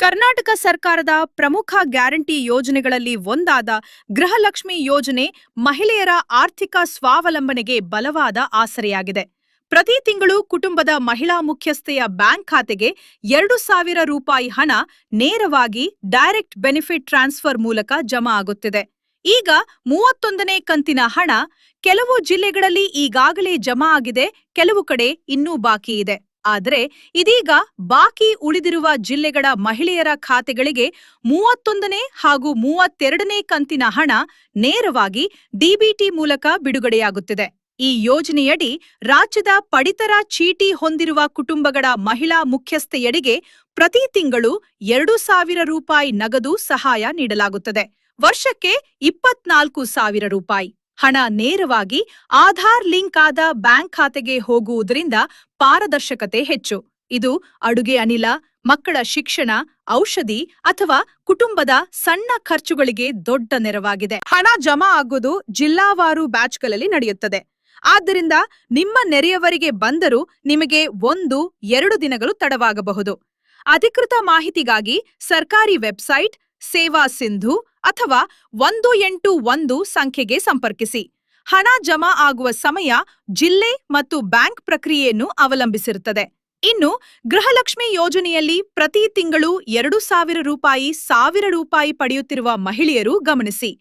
ಕರ್ನಾಟಕ ಸರ್ಕಾರದ ಪ್ರಮುಖ ಗ್ಯಾರಂಟಿ ಯೋಜನೆಗಳಲ್ಲಿ ಒಂದಾದ ಗೃಹಲಕ್ಷ್ಮಿ ಯೋಜನೆ ಮಹಿಳೆಯರ ಆರ್ಥಿಕ ಸ್ವಾವಲಂಬನೆಗೆ ಬಲವಾದ ಆಸರೆಯಾಗಿದೆ. ಪ್ರತಿ ತಿಂಗಳು ಕುಟುಂಬದ ಮಹಿಳಾ ಮುಖ್ಯಸ್ಥೆಯ ಬ್ಯಾಂಕ್ ಖಾತೆಗೆ 2,000 ರೂಪಾಯಿ ಹಣ ನೇರವಾಗಿ ಡೈರೆಕ್ಟ್ ಬೆನಿಫಿಟ್ ಟ್ರಾನ್ಸ್ಫರ್ ಮೂಲಕ ಜಮಾ ಆಗುತ್ತಿದೆ. ಈಗ 31ನೇ ಕಂತಿನ ಹಣ ಕೆಲವು ಜಿಲ್ಲೆಗಳಲ್ಲಿ ಈಗಾಗಲೇ ಜಮಾ ಆಗಿದೆ, ಕೆಲವು ಕಡೆ ಇನ್ನೂ ಬಾಕಿ ಇದೆ. ಆದರೆ ಇದೀಗ ಬಾಕಿ ಉಳಿದಿರುವ ಜಿಲ್ಲೆಗಳ ಮಹಿಳೆಯರ ಖಾತೆಗಳಿಗೆ 31ನೇ ಹಾಗೂ 32ನೇ ಕಂತಿನ ಹಣ ನೇರವಾಗಿ ಡಿಬಿಟಿ ಮೂಲಕ ಬಿಡುಗಡೆಯಾಗುತ್ತಿದೆ. ಈ ಯೋಜನೆಯಡಿ ರಾಜ್ಯದ ಪಡಿತರ ಚೀಟಿ ಹೊಂದಿರುವ ಕುಟುಂಬಗಳ ಮಹಿಳಾ ಮುಖ್ಯಸ್ಥೆಯರಿಗೆ ಪ್ರತಿ ತಿಂಗಳು 2,000 ರೂಪಾಯಿ ನಗದು ಸಹಾಯ ನೀಡಲಾಗುತ್ತದೆ. ವರ್ಷಕ್ಕೆ 24,000 ರೂಪಾಯಿ ಹಣ ನೇರವಾಗಿ ಆಧಾರ್ ಲಿಂಕ್ ಆದ ಬ್ಯಾಂಕ್ ಖಾತೆಗೆ ಹೋಗುವುದರಿಂದ ಪಾರದರ್ಶಕತೆ ಹೆಚ್ಚು. ಇದು ಅಡುಗೆ ಅನಿಲ, ಮಕ್ಕಳ ಶಿಕ್ಷಣ, ಔಷಧಿ ಅಥವಾ ಕುಟುಂಬದ ಸಣ್ಣ ಖರ್ಚುಗಳಿಗೆ ದೊಡ್ಡ ನೆರವಾಗಿದೆ. ಹಣ ಜಮಾ ಆಗುವುದು ಜಿಲ್ಲಾವಾರು ಬ್ಯಾಚ್ಗಳಲ್ಲಿ ನಡೆಯುತ್ತದೆ. ಆದ್ದರಿಂದ ನಿಮ್ಮ ನೆರೆಯವರಿಗೆ ಬಂದರೂ ನಿಮಗೆ 1-2 ದಿನಗಳು ತಡವಾಗಬಹುದು. ಅಧಿಕೃತ ಮಾಹಿತಿಗಾಗಿ ಸರ್ಕಾರಿ ವೆಬ್ಸೈಟ್, ಸೇವಾ ಸಿಂಧು ಅಥವಾ 181 ಸಂಖ್ಯೆಗೆ ಸಂಪರ್ಕಿಸಿ. ಹಣ ಜಮಾ ಆಗುವ ಸಮಯ ಜಿಲ್ಲೆ ಮತ್ತು ಬ್ಯಾಂಕ್ ಪ್ರಕ್ರಿಯೆಯನ್ನು ಅವಲಂಬಿಸಿರುತ್ತದೆ. ಇನ್ನು ಗೃಹಲಕ್ಷ್ಮಿ ಯೋಜನೆಯಲ್ಲಿ ಪ್ರತಿ ತಿಂಗಳು 2,000 ರೂಪಾಯಿ 1,000 ರೂಪಾಯಿ ಪಡೆಯುತ್ತಿರುವ ಮಹಿಳೆಯರು ಗಮನಿಸಿ.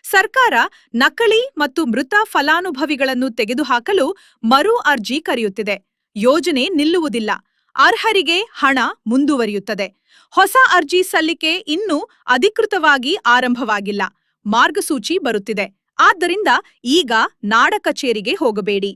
ಸರ್ಕಾರ ನಕಲಿ ಮತ್ತು ಮೃತ ಫಲಾನುಭವಿಗಳನ್ನು ತೆಗೆದುಹಾಕಲು ಮರು ಅರ್ಜಿ ಕರೆಯುತ್ತಿದೆ. ಯೋಜನೆ ನಿಲ್ಲುವುದಿಲ್ಲ. ಅರ್ಹರಿಗೆ ಹಣ ಮುಂದುವರಿಯುತ್ತದೆ. ಹೊಸ ಅರ್ಜಿ ಸಲ್ಲಿಕೆ ಇನ್ನೂ ಅಧಿಕೃತವಾಗಿ ಆರಂಭವಾಗಿಲ್ಲ. ಮಾರ್ಗಸೂಚಿ ಬರುತ್ತಿದೆ. ಆದ್ದರಿಂದ ಈಗ ನಾಡ ಕಚೇರಿಗೆ ಹೋಗಬೇಡಿ.